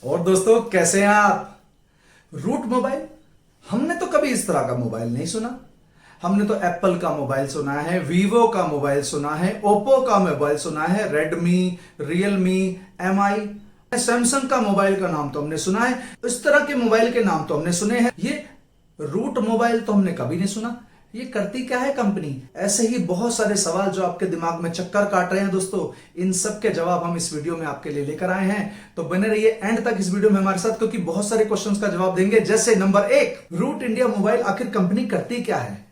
और दोस्तों कैसे हैं आप। रूट मोबाइल, हमने तो कभी इस तरह का मोबाइल नहीं सुना। हमने तो एप्पल का मोबाइल सुना है, वीवो का मोबाइल सुना है, ओप्पो का मोबाइल सुना है, रेडमी, रियलमी, एमआई, सैमसंग का मोबाइल का नाम तो हमने सुना है। इस तरह के मोबाइल के नाम तो हमने सुने हैं। ये रूट मोबाइल तो हमने कभी नहीं सुना। ये करती क्या है कंपनी? ऐसे ही बहुत सारे सवाल जो आपके दिमाग में चक्कर काट रहे हैं दोस्तों, इन सब के जवाब हम इस वीडियो में आपके लिए लेकर आए हैं। तो बने रहिए एंड तक इस वीडियो में हमारे साथ, क्योंकि बहुत सारे क्वेश्चंस का जवाब देंगे। जैसे नंबर 1, रूट इंडिया मोबाइल आखिर कंपनी करती क्या है।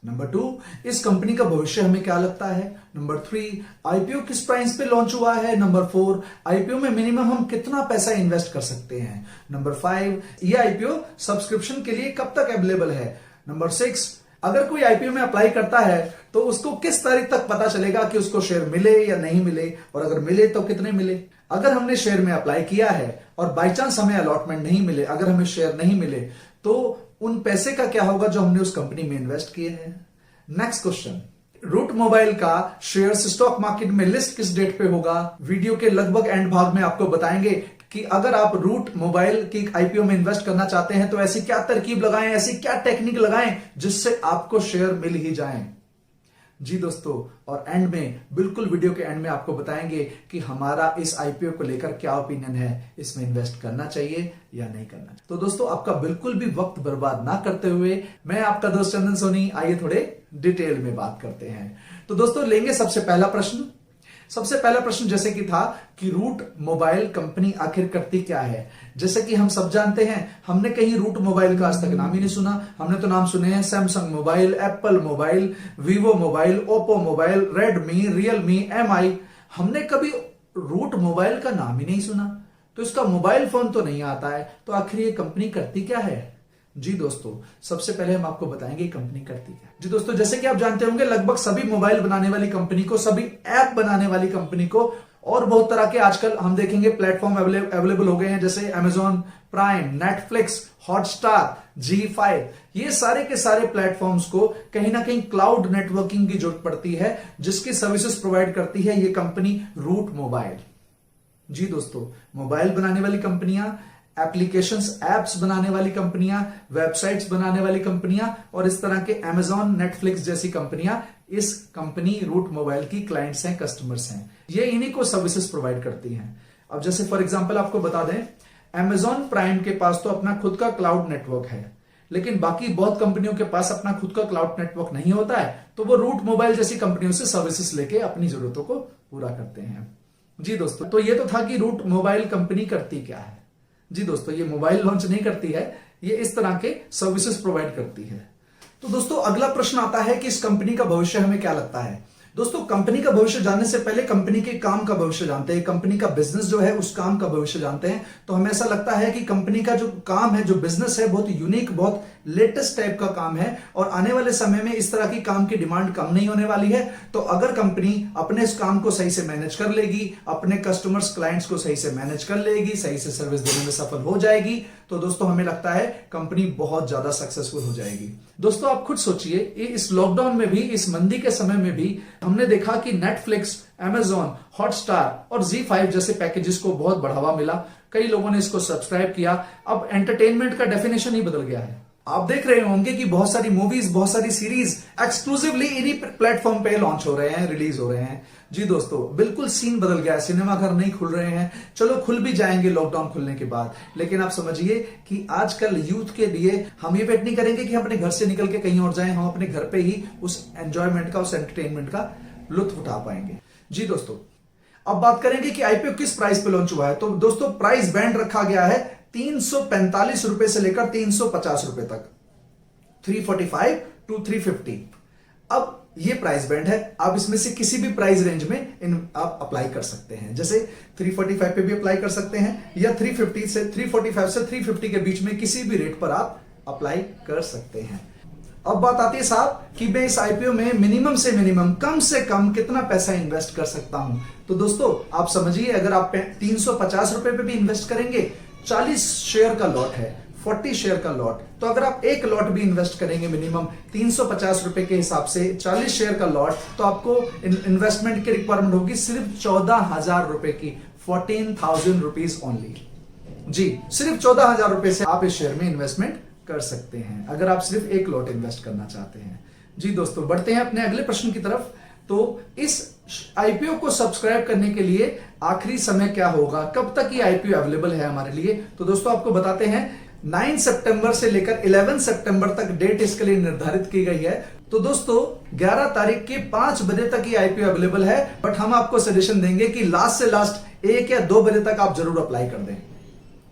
नंबर 2, इस कंपनी का भविष्य हमें क्या लगता है। नंबर 3, आईपीओ किस प्राइस पे लॉन्च हुआ है। नंबर 4, आईपीओ में मिनिमम हम कितना पैसा इन्वेस्ट कर सकते हैं। नंबर 5, ये आईपीओ सब्सक्रिप्शन के लिए कब तक अवेलेबल है। नंबर 6, अगर कोई आईपीओ में अप्लाई करता है तो उसको किस तारीख तक पता चलेगा कि उसको शेयर मिले या नहीं मिले, और अगर मिले तो कितने मिले। अगर हमने शेयर में अप्लाई किया है और बाई चांस हमें अलॉटमेंट नहीं मिले, अगर हमें शेयर नहीं मिले, तो उन पैसे का क्या होगा जो हमने उस कंपनी में इन्वेस्ट किए हैं। नेक्स्ट क्वेश्चन, रूट मोबाइल का शेयर्स स्टॉक मार्केट में लिस्ट किस डेट पे होगा। वीडियो के लगभग एंड भाग में आपको बताएंगे कि अगर आप रूट मोबाइल की आईपीओ में इन्वेस्ट करना चाहते हैं तो ऐसी क्या तरकीब लगाएं, ऐसी क्या टेक्निक लगाएं जिससे आपको शेयर मिल ही जाएं। जी दोस्तों, और एंड में, बिल्कुल वीडियो के एंड में आपको बताएंगे कि हमारा इस आईपीओ को लेकर क्या ओपिनियन है, इसमें इन्वेस्ट करना चाहिए या नहीं करना चाहिए। तो दोस्तों, आपका बिल्कुल भी वक्त बर्बाद ना करते हुए मैं आपका दोस्त चंदन सोनी, आइए थोड़े डिटेल में बात करते हैं। तो दोस्तों, लेंगे सबसे पहला प्रश्न। सबसे पहला प्रश्न जैसे कि था कि रूट मोबाइल कंपनी आखिर करती क्या है। जैसे कि हम सब जानते हैं, हमने कहीं रूट मोबाइल का आज तक नाम ही नहीं सुना। हमने तो नाम सुने हैं Samsung mobile, Apple mobile, Vivo mobile, Oppo mobile, Redmi, Realme, MI. हमने कभी रूट मोबाइल का नाम ही नहीं सुना। तो इसका मोबाइल फोन तो नहीं आता है, तो आखिर ये कंपनी करती क्या है। जी दोस्तों, सबसे पहले हम आपको बताएंगे कंपनी करती क्या। जी दोस्तों, जैसे कि आप जानते होंगे, लगभग सभी मोबाइल बनाने वाली कंपनी को, सभी ऐप बनाने वाली कंपनी को, और बहुत तरह के आजकल हम देखेंगे प्लेटफॉर्म अवेलेबल हो गए हैं, जैसे Amazon prime, Netflix, Hotstar, ZEE5. ये सारे के सारे प्लेटफॉर्म्स को कहीं ना कहीं क्लाउड नेटवर्किंग की जरूरत पड़ती है, जिसकी सर्विसेज प्रोवाइड करती है ये कंपनी रूट मोबाइल। जी दोस्तों, मोबाइल बनाने वाली कंपनियां, एप्लीकेशंस, एप्स बनाने वाली कंपनियां, वेबसाइट्स बनाने वाली कंपनियां, और इस तरह के अमेजॉन, नेटफ्लिक्स जैसी कंपनियां इस कंपनी रूट मोबाइल की क्लाइंट्स हैं, कस्टमर्स हैं। ये इन्हीं को सर्विसेज प्रोवाइड करती हैं। अब जैसे फॉर एग्जांपल आपको बता दें, अमेजॉन प्राइम के पास तो अपना खुद का क्लाउड नेटवर्क है, लेकिन बाकी बहुत कंपनियों के पास अपना खुद का क्लाउड नेटवर्क नहीं होता है, तो वो रूट मोबाइल जैसी कंपनियों से सर्विसेज लेके अपनी जरूरतों को पूरा करते हैं। जी दोस्तों, तो ये तो था कि रूट मोबाइल कंपनी करती क्या है। जी दोस्तों, ये मोबाइल लॉन्च नहीं करती है, ये इस तरह के सर्विसेज प्रोवाइड करती है। तो दोस्तों, अगला प्रश्न आता है कि इस कंपनी का भविष्य हमें क्या लगता है। दोस्तों, कंपनी का भविष्य जानने से पहले कंपनी के काम का भविष्य जानते हैं, कंपनी का बिजनेस जो है उस काम का भविष्य जानते हैं। तो हमें ऐसा लगता है कि कंपनी का जो काम है, जो बिजनेस है, बहुत यूनिक, बहुत लेटेस्ट टाइप का काम है, और आने वाले समय में इस तरह की काम की डिमांड कम नहीं होने वाली है। तो अगर कंपनी अपने इस काम को सही से मैनेज कर लेगी, अपने कस्टमर्स, क्लाइंट्स को सही से मैनेज कर लेगी, सही से सर्विस देने में सफल हो जाएगी, तो दोस्तों हमें लगता है कंपनी बहुत ज्यादा सक्सेसफुल हो जाएगी। दोस्तों, आप खुद सोचिए, इस लॉकडाउन में भी, इस मंदी के समय में भी हमने देखा कि नेटफ्लिक्स, अमेजॉन, हॉटस्टार और जी5 जैसे पैकेजेस को बहुत बढ़ावा मिला। कई लोगों ने इसको सब्सक्राइब किया। अब एंटरटेनमेंट का डेफिनेशन ही बदल गया है। आप देख रहे होंगे कि बहुत सारी मूवीज, बहुत सारी सीरीज एक्सक्लूसिवली इन्हीं प्लेटफॉर्म पे लॉन्च हो रहे हैं, रिलीज हो रहे हैं। जी दोस्तों, बिल्कुल सीन बदल गया है। सिनेमाघर नहीं खुल रहे हैं, चलो खुल भी जाएंगे लॉकडाउन खुलने के बाद, लेकिन आप समझिए कि आजकल यूथ के लिए हम ये वेट नहीं करेंगे कि हम अपने घर से निकल के कहीं और जाएं, हम अपने घर पे ही उस एंजॉयमेंट का, उस एंटरटेनमेंट का लुत्फ उठा पाएंगे। जी दोस्तों, अब बात करेंगे कि आईपीओ किस प्राइस पे लॉन्च हुआ है। तो दोस्तों, प्राइस बैंड रखा गया है 345 रुपए से लेकर 350 रुपए तक, 345 to 350। अब ये प्राइस बैंड है, आप इसमें से किसी भी प्राइस रेंज में आप अप्लाई कर सकते हैं। जैसे 345 पे भी अप्लाई कर सकते हैं, या 345 से 350 के बीच में किसी भी रेट पर आप अप्लाई कर सकते हैं। अब बात आती है साहब कि मैं इस आईपीओ में मिनिमम से मिनिमम, कम से कम कितना पैसा इन्वेस्ट कर सकता हूं। तो दोस्तों, आप समझिए, अगर आप 350 रुपए पे भी इन्वेस्ट करेंगे, 40 शेयर का लॉट है, 40 शेयर का लॉट, तो अगर आप एक लॉट भी इन्वेस्ट करेंगे मिनिमम 350 रुपए के हिसाब से, 40 शेयर का लॉट, तो आपको इन्वेस्टमेंट की रिक्वायरमेंट होगी सिर्फ 14,000 रुपए की, 14,000 रुपीज ओनली। जी, सिर्फ 14,000 रुपए से आप इस शेयर में इन्वेस्टमेंट कर सकते हैं अगर आप सिर्फ एक लॉट इन्वेस्ट करना चाहते हैं। जी दोस्तों, बढ़ते हैं अपने अगले प्रश्न की तरफ। तो इस आईपीओ को सब्सक्राइब करने के लिए आखिरी समय क्या होगा, कब तक ये आईपीओ अवेलेबल है हमारे लिए? तो दोस्तों आपको बताते हैं 9 सितंबर से लेकर 11 सितंबर तक डेट इसके लिए निर्धारित की गई है। तो दोस्तों 11 तारीख के 5 बजे तक ये आईपीओ अवेलेबल है, बट हम आपको सजेशन देंगे कि लास्ट से लास्ट 1 या 2 बजे तक आप जरूर अप्लाई कर दें।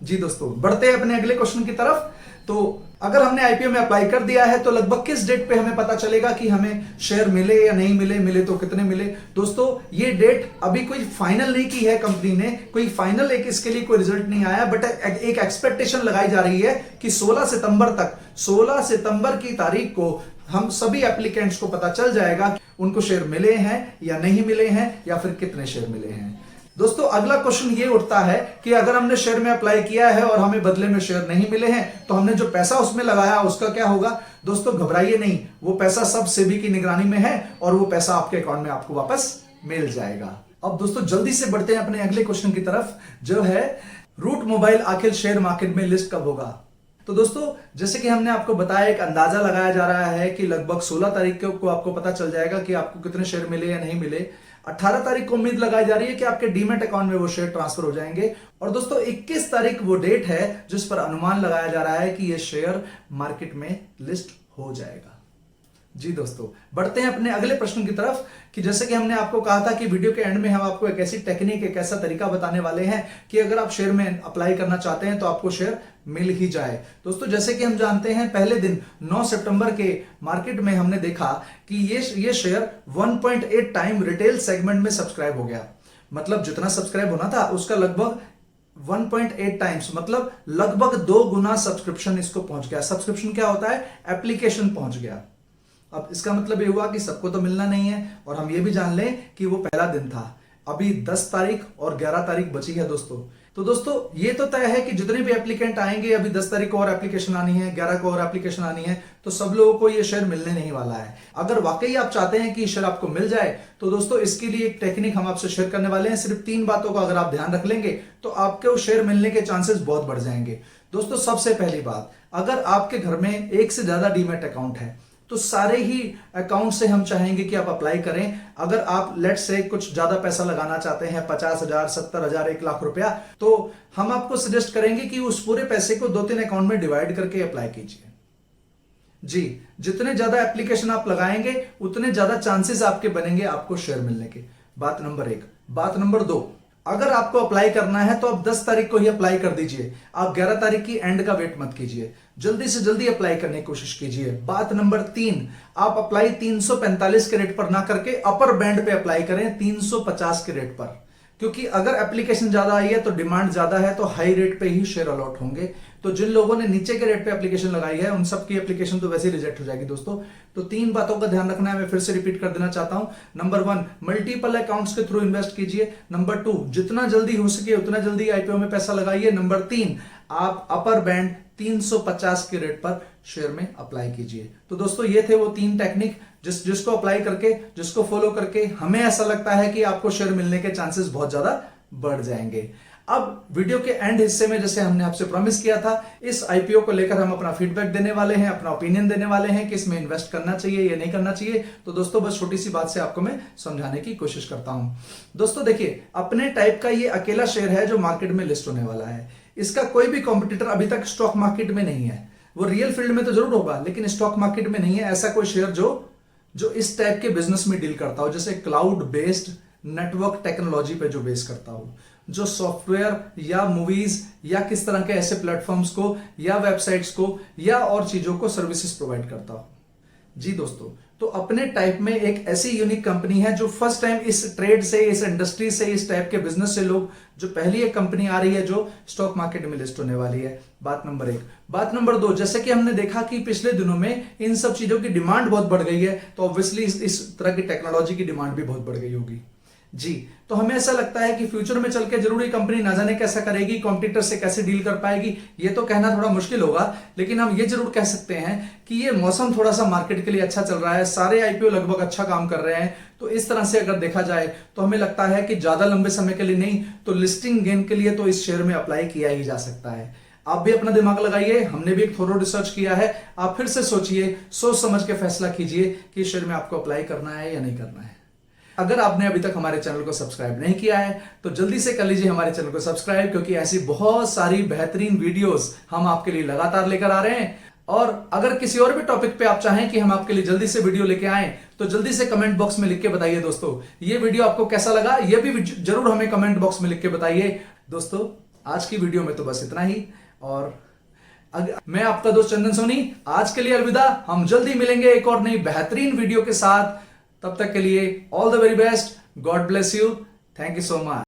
जी दोस्तों, बढ़ते हैं अपने अगले क्वेश्चन की तरफ। तो अगर हमने आईपीओ में अप्लाई कर दिया है तो लगभग किस डेट पे हमें पता चलेगा कि हमें शेयर मिले या नहीं मिले, मिले तो कितने मिले? दोस्तों ये डेट अभी कोई फाइनल नहीं की है कंपनी ने, कोई फाइनल इसके लिए कोई रिजल्ट नहीं आया, बट एक एक्सपेक्टेशन लगाई जा रही है कि 16 सितंबर तक, 16 सितंबर की तारीख को हम सभी एप्लीकेंट्स को पता चल जाएगा उनको शेयर मिले हैं या नहीं मिले हैं, या फिर कितने शेयर मिले हैं। दोस्तों अगला क्वेश्चन ये उठता है कि अगर हमने शेयर में अप्लाई किया है और हमें बदले में शेयर नहीं मिले हैं तो हमने जो पैसा उसमें लगाया उसका क्या होगा? दोस्तों घबराइए नहीं, वो पैसा सब सेबी की निगरानी में है और वो पैसा आपके अकाउंट में आपको वापस मिल जाएगा। अब दोस्तों जल्दी से बढ़ते हैं अपने अगले क्वेश्चन की तरफ, जो है रूट मोबाइल आखिर शेयर मार्केट में लिस्ट कब होगा? तो दोस्तों जैसे कि हमने आपको बताया, एक अंदाजा लगाया जा रहा है कि लगभग 16 तारीख को आपको पता चल जाएगा कि आपको कितने शेयर मिले या नहीं मिले। 18 तारीख को उम्मीद लगाई जा रही है कि आपके डीमैट अकाउंट में वो शेयर ट्रांसफर हो जाएंगे। और दोस्तों 21 तारीख वो डेट है जिस पर अनुमान लगाया जा रहा है कि ये शेयर मार्केट में लिस्ट हो जाएगा। जी दोस्तों, बढ़ते हैं अपने अगले प्रश्न की तरफ कि जैसे कि हमने आपको कहा था कि वीडियो के एंड में हम आपको एक ऐसी टेक्निक, एक ऐसा तरीका बताने वाले हैं कि अगर आप शेयर में अप्लाई करना चाहते हैं तो आपको शेयर मिल ही जाए। दोस्तों जैसे कि हम जानते हैं, पहले दिन 9 सितंबर के मार्केट में हमने देखा कि ये शेयर 1.8 टाइम रिटेल सेगमेंट में सब्सक्राइब हो गया। मतलब जितना सब्सक्राइब होना था उसका लगभग 1.8 टाइम्स, मतलब लगभग 2 गुना सब्सक्रिप्शन इसको पहुंच गया। सब्सक्रिप्शन क्या होता है? एप्लीकेशन पहुंच गया। अब इसका मतलब ये हुआ कि सबको तो मिलना नहीं है, और हम ये भी जान लें कि वो पहला दिन था। अभी 10 तारीख और 11 तारीख बची है दोस्तों। तो दोस्तों ये तो तय है कि जितने भी एप्लीकेंट आएंगे, अभी 10 तारीख को और एप्लीकेशन आनी है, 11 को और एप्लीकेशन आनी है, तो सब लोगों को ये शेयर मिलने नहीं वाला है। अगर वाकई आप चाहते हैं कि शेयर आपको मिल जाए तो दोस्तों इसके लिए एक टेक्निक हम आपसे शेयर करने वाले हैं। सिर्फ 3 बातों का अगर आप ध्यान रख लेंगे तो आपके शेयर मिलने के चांसेस बहुत बढ़ जाएंगे। दोस्तों सबसे पहली बात, अगर आपके घर में एक से ज्यादा डीमैट अकाउंट है तो सारे ही अकाउंट से हम चाहेंगे कि आप अप्लाई करें। अगर आप लेट से कुछ ज्यादा पैसा लगाना चाहते हैं, 50,000, 70,000, 1 लाख रुपया, तो हम आपको सजेस्ट करेंगे कि उस पूरे पैसे को 2-3 अकाउंट में डिवाइड करके अप्लाई कीजिए। जी, जितने ज्यादा एप्लीकेशन आप लगाएंगे उतने ज्यादा चांसेस आपके बनेंगे आपको शेयर मिलने के। बात नंबर 1। बात नंबर 2, अगर आपको अप्लाई करना है तो आप 10 तारीख को ही अप्लाई कर दीजिए। आप 11 तारीख की एंड का वेट मत कीजिए, जल्दी से जल्दी अप्लाई करने की कोशिश कीजिए। बात नंबर 3, आप अप्लाई 345 के रेट पर ना करके अपर बैंड पे अप्लाई करें 350 के रेट पर, क्योंकि अगर एप्लीकेशन ज्यादा आई है तो डिमांड ज्यादा है, तो हाई रेट पे ही शेयर अलॉट होंगे। तो जिन लोगों ने नीचे के रेट पे एप्लीकेशन लगाई है उन सबकी एप्लीकेशन तो वैसे ही रिजेक्ट हो जाएगी दोस्तों। तो 3 बातों का ध्यान रखना है, मैं फिर से रिपीट कर देना चाहता हूं। नंबर 1, मल्टीपल अकाउंट्स के थ्रू इन्वेस्ट कीजिए। नंबर 2, जितना जल्दी हो सके उतना जल्दी आईपीओ में पैसा लगाइए। नंबर 3, आप अपर बैंड 350 के रेट पर शेयर में अप्लाई कीजिए। तो दोस्तों ये थे वो 3 टेक्निक जिसको अप्लाई करके, जिसको फॉलो करके हमें ऐसा लगता है कि आपको शेयर मिलने के चांसेस बहुत ज्यादा बढ़ जाएंगे। अब वीडियो के एंड हिस्से में जैसे हमने आपसे प्रॉमिस किया था, इस आईपीओ को लेकर हम अपना फीडबैक देने वाले हैं, अपना ओपिनियन देने वाले हैं कि इसमें इन्वेस्ट करना चाहिए या नहीं करना चाहिए। तो दोस्तों बस छोटी सी बात से आपको मैं समझाने की कोशिश करता हूं। दोस्तों देखिए, अपने टाइप का ये अकेला शेयर है जो मार्केट में लिस्ट होने वाला है। इसका कोई भी कॉम्पिटिटर अभी तक स्टॉक मार्केट में नहीं है। वो रियल फील्ड में तो जरूर होगा लेकिन स्टॉक मार्केट में नहीं है ऐसा कोई शेयर जो इस टाइप के बिजनेस में डील करता हो, जैसे क्लाउड बेस्ड नेटवर्क टेक्नोलॉजी पे जो बेस करता हो, जो सॉफ्टवेयर या मूवीज या किस तरह के ऐसे प्लेटफॉर्म्स को या वेबसाइट्स को या और चीजों को सर्विसेज प्रोवाइड करता हो। जी दोस्तों, तो अपने टाइप में एक ऐसी यूनिक कंपनी है जो फर्स्ट टाइम इस ट्रेड से, इस इंडस्ट्री से, इस टाइप के बिजनेस से लोग, जो पहली एक कंपनी आ रही है जो स्टॉक मार्केट में लिस्ट होने वाली है। बात नंबर 1। बात नंबर 2, जैसे कि हमने देखा कि पिछले दिनों में इन सब चीजों की डिमांड बहुत बढ़ गई है, तो ऑब्वियसली इस तरह की टेक्नोलॉजी की डिमांड भी बहुत बढ़ गई होगी। जी, तो हमें ऐसा लगता है कि फ्यूचर में चल के जरूरी कंपनी ना जाने कैसा करेगी, कॉम्पिटिटर से कैसे डील कर पाएगी, ये तो कहना थोड़ा मुश्किल होगा। लेकिन हम ये जरूर कह सकते हैं कि ये मौसम थोड़ा सा मार्केट के लिए अच्छा चल रहा है, सारे आईपीओ लगभग अच्छा काम कर रहे हैं। तो इस तरह से अगर देखा जाए तो हमें लगता है कि ज्यादा लंबे समय के लिए नहीं तो लिस्टिंग गेन के लिए तो इस शेयर में अप्लाई किया ही जा सकता है। आप भी अपना दिमाग लगाइए, हमने भी एक थोड़ा रिसर्च किया है। आप फिर से सोचिए, सोच समझ के फैसला कीजिए कि इस शेयर में आपको अप्लाई करना है या नहीं करना है। अगर आपने अभी तक हमारे चैनल को सब्सक्राइब नहीं किया है तो जल्दी से कर लीजिए हमारे चैनल को सब्सक्राइब, क्योंकि ऐसी बहुत सारी बेहतरीन वीडियोस हम आपके लिए लगातार लेकर आ रहे हैं। और अगर किसी और भी टॉपिक पे आप चाहें कि हम आपके लिए जल्दी से वीडियो लेके आएं तो जल्दी से कमेंट बॉक्स में लिख के बताइए दोस्तों, ये वीडियो आपको कैसा लगा, ये भी जरूर हमें कमेंट बॉक्स में लिख के बताइए। दोस्तों, आज की वीडियो में तो बस इतना ही, और मैं आपका दोस्त चंदन सोनी आज के लिए अलविदा। हम जल्दी मिलेंगे एक और नई बेहतरीन वीडियो के साथ। तब तक के लिए all the very best, God bless you, thank you so much.